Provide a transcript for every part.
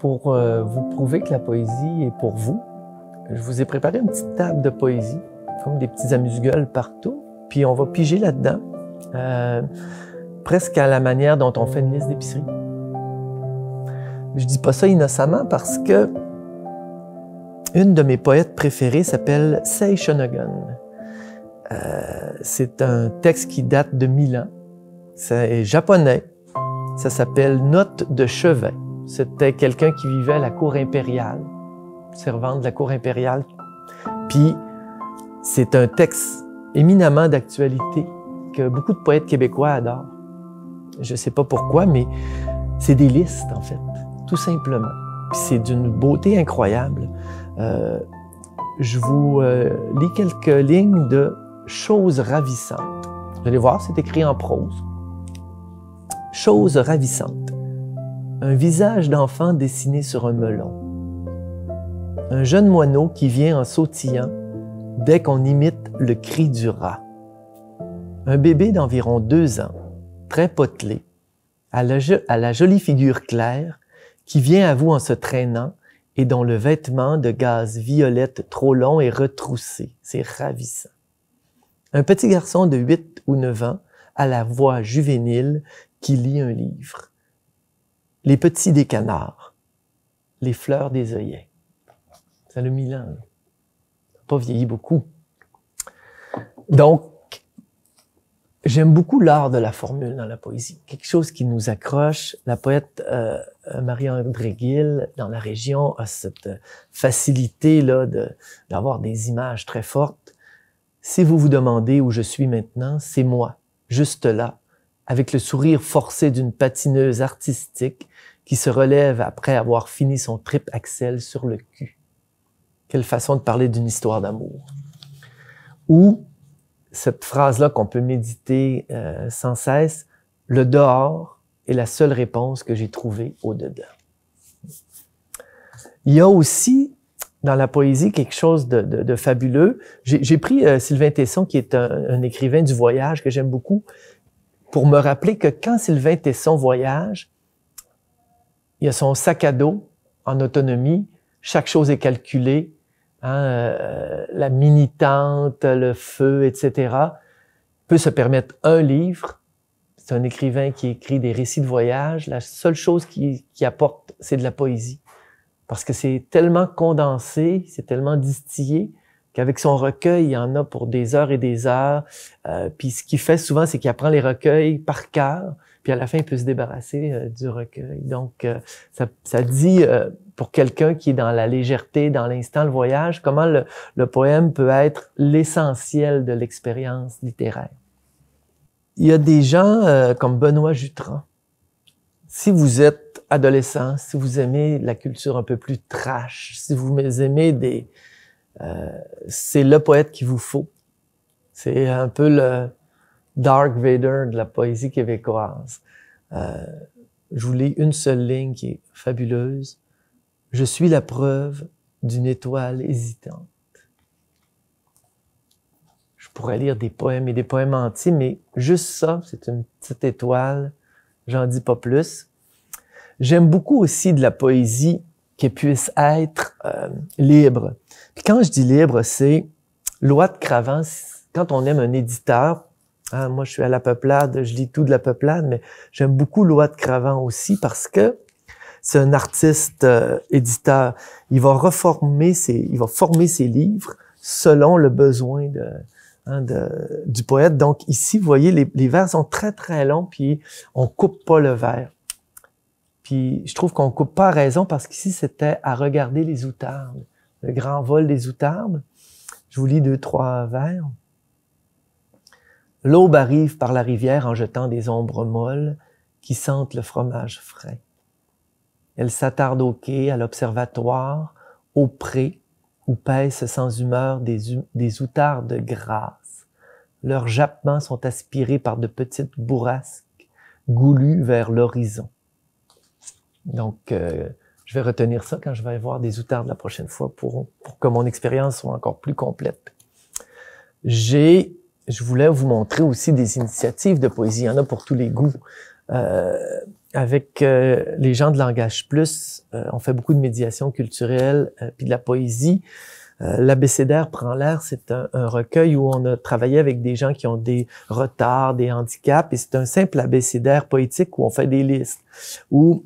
pour vous prouver que la poésie est pour vous, je vous ai préparé une petite table de poésie, comme des petits amuse-gueules partout, puis on va piger là-dedans, presque à la manière dont on fait une liste d'épicerie. Je dis pas ça innocemment parce que une de mes poètes préférées s'appelle Sei Shonagon. C'est un texte qui date de 1000 ans. C'est japonais. Ça s'appelle Notes de chevet. C'était quelqu'un qui vivait à la cour impériale, servante de la cour impériale. Puis, c'est un texte éminemment d'actualité que beaucoup de poètes québécois adorent. Je ne sais pas pourquoi, mais c'est des listes, en fait, tout simplement. Puis c'est d'une beauté incroyable. Je vous lis quelques lignes de « Choses ravissantes ». Vous allez voir, c'est écrit en prose. « Choses ravissantes ». Un visage d'enfant dessiné sur un melon. Un jeune moineau qui vient en sautillant dès qu'on imite le cri du rat. Un bébé d'environ 2 ans, très potelé, à la jolie figure claire, qui vient à vous en se traînant et dont le vêtement de gaze violette trop long est retroussé. C'est ravissant. Un petit garçon de 8 ou 9 ans, à la voix juvénile, qui lit un livre. Les petits des canards, les fleurs des œillets. Ça a 1000 ans. Ça n'a pas vieilli beaucoup. Donc, j'aime beaucoup l'art de la formule dans la poésie. Quelque chose qui nous accroche. La poète Marie-André Gill, dans la région, a cette facilité là d'avoir des images très fortes. Si vous vous demandez où je suis maintenant, c'est moi, juste là, avec le sourire forcé d'une patineuse artistique qui se relève après avoir fini son trip Axel sur le cul. Quelle façon de parler d'une histoire d'amour. Ou cette phrase-là qu'on peut méditer sans cesse, « Le dehors est la seule réponse que j'ai trouvée au dedans ». Il y a aussi dans la poésie quelque chose de fabuleux. J'ai pris Sylvain Tesson, qui est un écrivain du voyage que j'aime beaucoup, pour me rappeler que quand Sylvain Tesson voyage, il a son sac à dos en autonomie, chaque chose est calculée, la mini-tente, le feu, etc. Peut se permettre un livre. C'est un écrivain qui écrit des récits de voyage. La seule chose qui apporte, c'est de la poésie. Parce que c'est tellement condensé, c'est tellement distillé, qu'avec son recueil, il y en a pour des heures et des heures. Puis ce qu'il fait souvent, c'est qu'il apprend les recueils par cœur, puis à la fin, il peut se débarrasser du recueil. Donc, ça dit, pour quelqu'un qui est dans la légèreté, dans l'instant, le voyage, comment le poème peut être l'essentiel de l'expérience littéraire. Il y a des gens comme Benoît Jutras. Si vous êtes adolescent, si vous aimez la culture un peu plus trash, si vous aimez c'est le poète qu'il vous faut. C'est un peu le Dark Vader de la poésie québécoise. Je vous lis une seule ligne qui est fabuleuse. « Je suis la preuve d'une étoile hésitante. » Je pourrais lire des poèmes et des poèmes entiers, mais juste ça, c'est une petite étoile. J'en dis pas plus. J'aime beaucoup aussi de la poésie qui puisse être libre. Puis quand je dis libre, c'est Loi de Cravant. Quand on aime un éditeur, moi je suis à La Peuplade, je lis tout de La Peuplade, mais j'aime beaucoup Loi de Cravant aussi parce que c'est un artiste éditeur. Il va former ses livres selon le besoin du poète. Donc ici, vous voyez, les vers sont très très longs, puis on coupe pas le vers. Puis je trouve qu'on coupe pas à raison parce qu'ici, c'était à regarder les outardes. Le grand vol des outardes. Je vous lis 2-3 vers. L'aube arrive par la rivière en jetant des ombres molles qui sentent le fromage frais. Elle s'attarde au quai, à l'observatoire, au pré, où paissent sans humeur des outardes grasses. Leurs jappements sont aspirés par de petites bourrasques, goulues vers l'horizon. Donc, je vais retenir ça quand je vais voir des outardes la prochaine fois pour que mon expérience soit encore plus complète. Je voulais vous montrer aussi des initiatives de poésie. Il y en a pour tous les goûts. Avec les gens de Langage Plus, on fait beaucoup de médiation culturelle puis de la poésie. L'abécédaire prend l'air, c'est un recueil où on a travaillé avec des gens qui ont des retards, des handicaps, et c'est un simple abécédaire poétique où on fait des listes. Où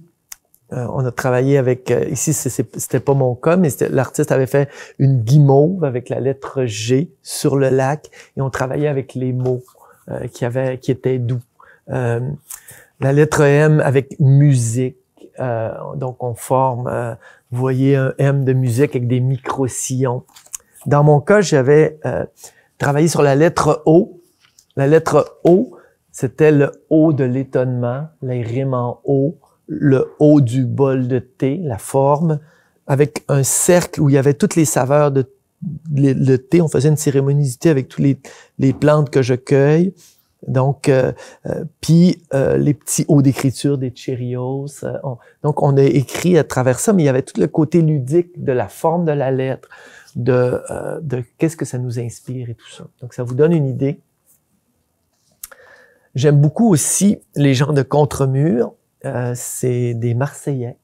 on a travaillé avec, ici c'était pas mon cas, mais l'artiste avait fait une guimauve avec la lettre G sur le lac, et on travaillait avec les mots qui étaient doux. La lettre M avec musique, donc on forme, vous voyez un M de musique avec des micro-sillons. Dans mon cas, j'avais travaillé sur la lettre O. La lettre O, c'était le O de l'étonnement, les rimes en O, le O du bol de thé, la forme, avec un cercle où il y avait toutes les saveurs de le thé. On faisait une cérémonie du thé avec toutes les plantes que je cueille. Donc, puis les petits hauts d'écriture des Cheerios. Donc, on a écrit à travers ça, mais il y avait tout le côté ludique de la forme de la lettre, de qu'est-ce que ça nous inspire et tout ça. Donc, ça vous donne une idée. J'aime beaucoup aussi les gens de Contre-Mur. C'est des Marseillais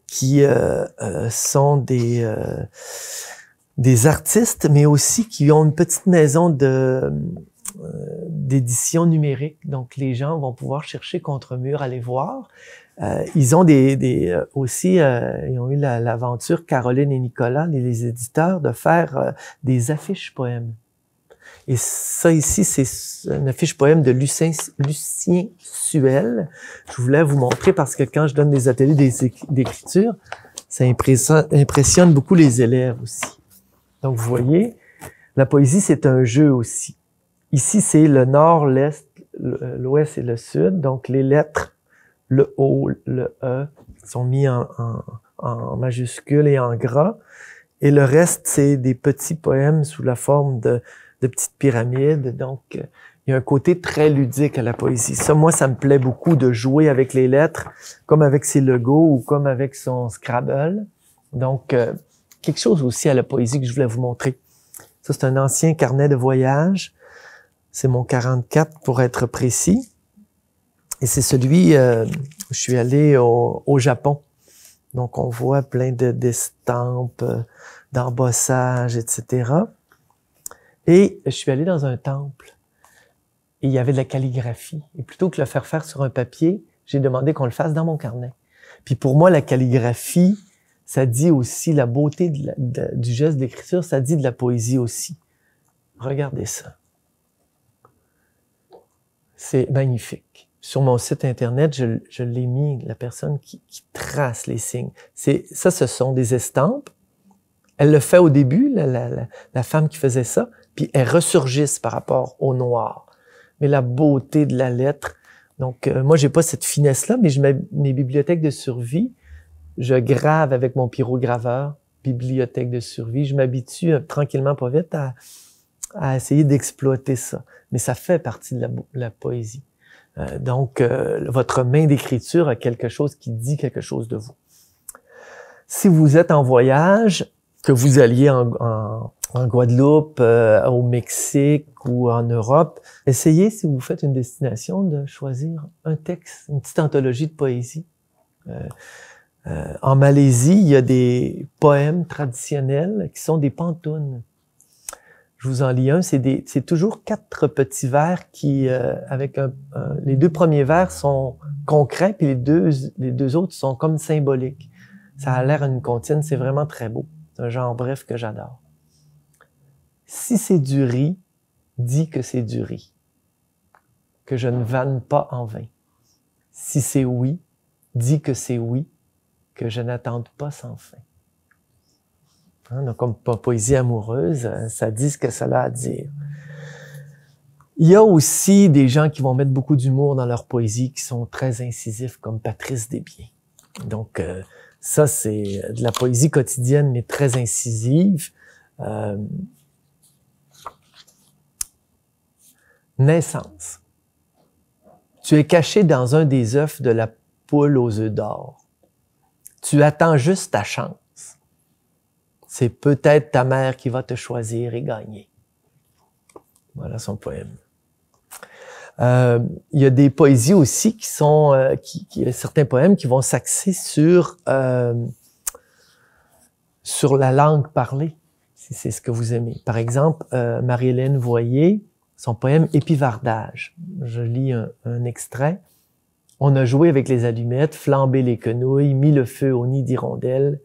qui sont des artistes, mais aussi qui ont une petite maison d'édition numérique. Donc, les gens vont pouvoir chercher Contre-Mur, aller voir. Ils ont aussi, ils ont eu l'aventure, Caroline et Nicolas, les éditeurs, de faire des affiches poèmes. Et ça ici, c'est une affiche poème de Lucien Suel. Je voulais vous montrer parce que quand je donne des ateliers d'écriture, ça impressionne beaucoup les élèves aussi. Donc, vous voyez, la poésie, c'est un jeu aussi. Ici, c'est le nord, l'est, l'ouest et le sud. Donc, les lettres, le O, le E, sont mis en majuscule et en gras. Et le reste, c'est des petits poèmes sous la forme de petites pyramides. Donc, il y a un côté très ludique à la poésie. Ça, moi, ça me plaît beaucoup de jouer avec les lettres, comme avec ses logos ou comme avec son Scrabble. Donc, quelque chose aussi à la poésie que je voulais vous montrer. Ça, c'est un ancien carnet de voyage. C'est mon 44 pour être précis. Et c'est celui, je suis allé au Japon. Donc, on voit plein d'estampes, d'embossages, etc. Et je suis allé dans un temple et il y avait de la calligraphie. Et plutôt que de le faire sur un papier, j'ai demandé qu'on le fasse dans mon carnet. Puis pour moi, la calligraphie, ça dit aussi la beauté du geste d'écriture, ça dit de la poésie aussi. Regardez ça. C'est magnifique. Sur mon site Internet, je l'ai mis, la personne qui trace les signes. Ça, ce sont des estampes. Elle le fait au début, la femme qui faisait ça, puis elles ressurgissent par rapport au noir. Mais la beauté de la lettre, donc moi, j'ai pas cette finesse-là, mais je mets mes bibliothèques de survie, je grave avec mon pyrograveur, bibliothèque de survie, je m'habitue tranquillement, pas vite, à essayer d'exploiter ça. Mais ça fait partie de la poésie. Donc, votre main d'écriture a quelque chose qui dit quelque chose de vous. Si vous êtes en voyage, que vous alliez en Guadeloupe, au Mexique ou en Europe, essayez, si vous faites une destination, de choisir un texte, une petite anthologie de poésie. En Malaisie, il y a des poèmes traditionnels qui sont des pantounes. Je vous en lis un, c'est toujours 4 petits vers qui, avec les 2 premiers vers sont concrets, puis les deux autres sont comme symboliques. Ça a l'air d'une comptine, c'est vraiment très beau. C'est un genre bref que j'adore. Si c'est du riz, dis que c'est du riz, que je ne vanne pas en vain. Si c'est oui, dis que c'est oui, que je n'attende pas sans fin. Donc, comme poésie amoureuse, ça dit ce que ça a à dire. Il y a aussi des gens qui vont mettre beaucoup d'humour dans leur poésie, qui sont très incisifs, comme Patrice Desbiens. Donc, ça, c'est de la poésie quotidienne, mais très incisive. Naissance. Tu es caché dans un des œufs de la poule aux œufs d'or. Tu attends juste ta chance. C'est peut-être ta mère qui va te choisir et gagner. Voilà son poème. Il y a des poésies aussi qui sont, certains poèmes qui vont s'axer sur la langue parlée, si c'est ce que vous aimez. Par exemple, Marie-Hélène Voyer, son poème Épivardage. Je lis un extrait. On a joué avec les allumettes, flambé les quenouilles, mis le feu au nid d'hirondelles,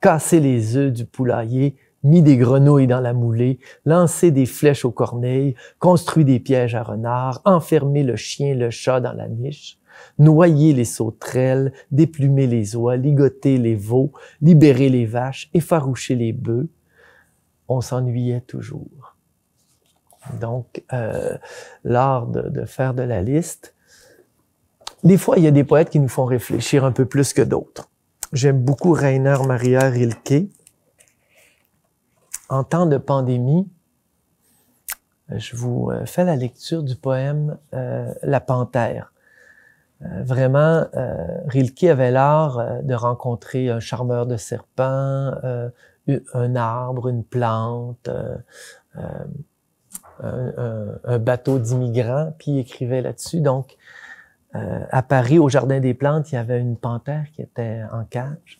cassé les œufs du poulailler, mis des grenouilles dans la moulée, lancé des flèches aux corneilles, construit des pièges à renards, enfermé le chien, le chat dans la niche, noyé les sauterelles, déplumé les oies, ligoté les veaux, libéré les vaches, effarouché les bœufs. On s'ennuyait toujours. Donc, l'art de faire de la liste. Des fois, il y a des poètes qui nous font réfléchir un peu plus que d'autres. J'aime beaucoup Rainer Maria Rilke. En temps de pandémie, je vous fais la lecture du poème La Panthère. Vraiment, Rilke avait l'art de rencontrer un charmeur de serpents, un arbre, une plante, un bateau d'immigrants, puis il écrivait là-dessus. Donc, à Paris, au Jardin des Plantes, il y avait une panthère qui était en cage.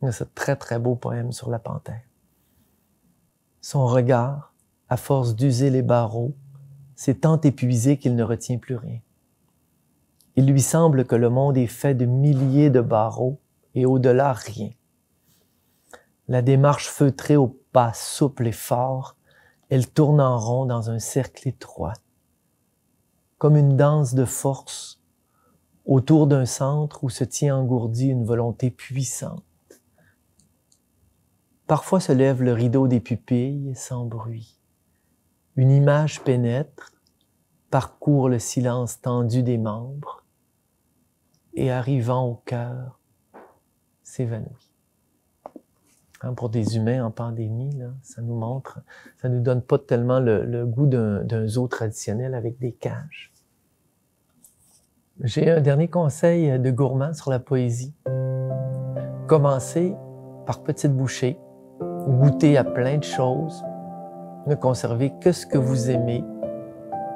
C'est un très, très beau poème sur la panthère. Son regard, à force d'user les barreaux, s'est tant épuisé qu'il ne retient plus rien. Il lui semble que le monde est fait de milliers de barreaux et au-delà rien. La démarche feutrée au pas souple et fort, elle tourne en rond dans un cercle étroit. Comme une danse de force, autour d'un centre où se tient engourdie une volonté puissante. Parfois se lève le rideau des pupilles sans bruit. Une image pénètre, parcourt le silence tendu des membres et arrivant au cœur, s'évanouit. Hein, pour des humains en pandémie, là, ça nous montre, ça nous donne pas tellement le goût d'un zoo traditionnel avec des cages. J'ai un dernier conseil de gourmand sur la poésie. Commencez par petites bouchées, goûtez à plein de choses, ne conservez que ce que vous aimez.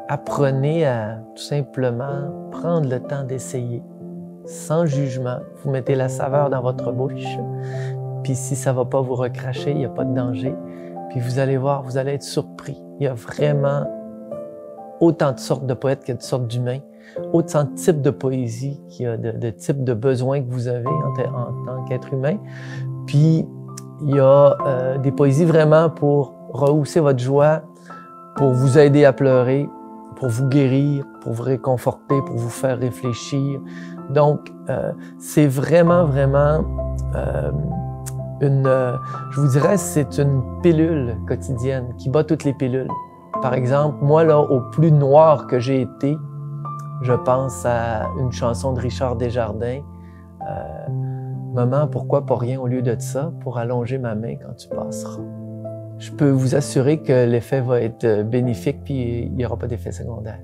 Apprenez à tout simplement prendre le temps d'essayer, sans jugement. Vous mettez la saveur dans votre bouche, puis si ça va pas vous recracher, il n'y a pas de danger. Puis vous allez voir, vous allez être surpris. Il y a vraiment autant de sortes de poètes qu'il y a de sortes d'humains, autant de types de poésie qu'il y a de types de besoins que vous avez en tant qu'être humain. Puis, il y a des poésies vraiment pour rehausser votre joie, pour vous aider à pleurer, pour vous guérir, pour vous réconforter, pour vous faire réfléchir. Donc, c'est vraiment, vraiment je vous dirais, c'est une pilule quotidienne qui bat toutes les pilules. Par exemple, moi, là, au plus noir que j'ai été, je pense à une chanson de Richard Desjardins. Maman, pourquoi pas rien au lieu de ça pour allonger ma main quand tu passeras? Je peux vous assurer que l'effet va être bénéfique puis il n'y aura pas d'effet secondaire.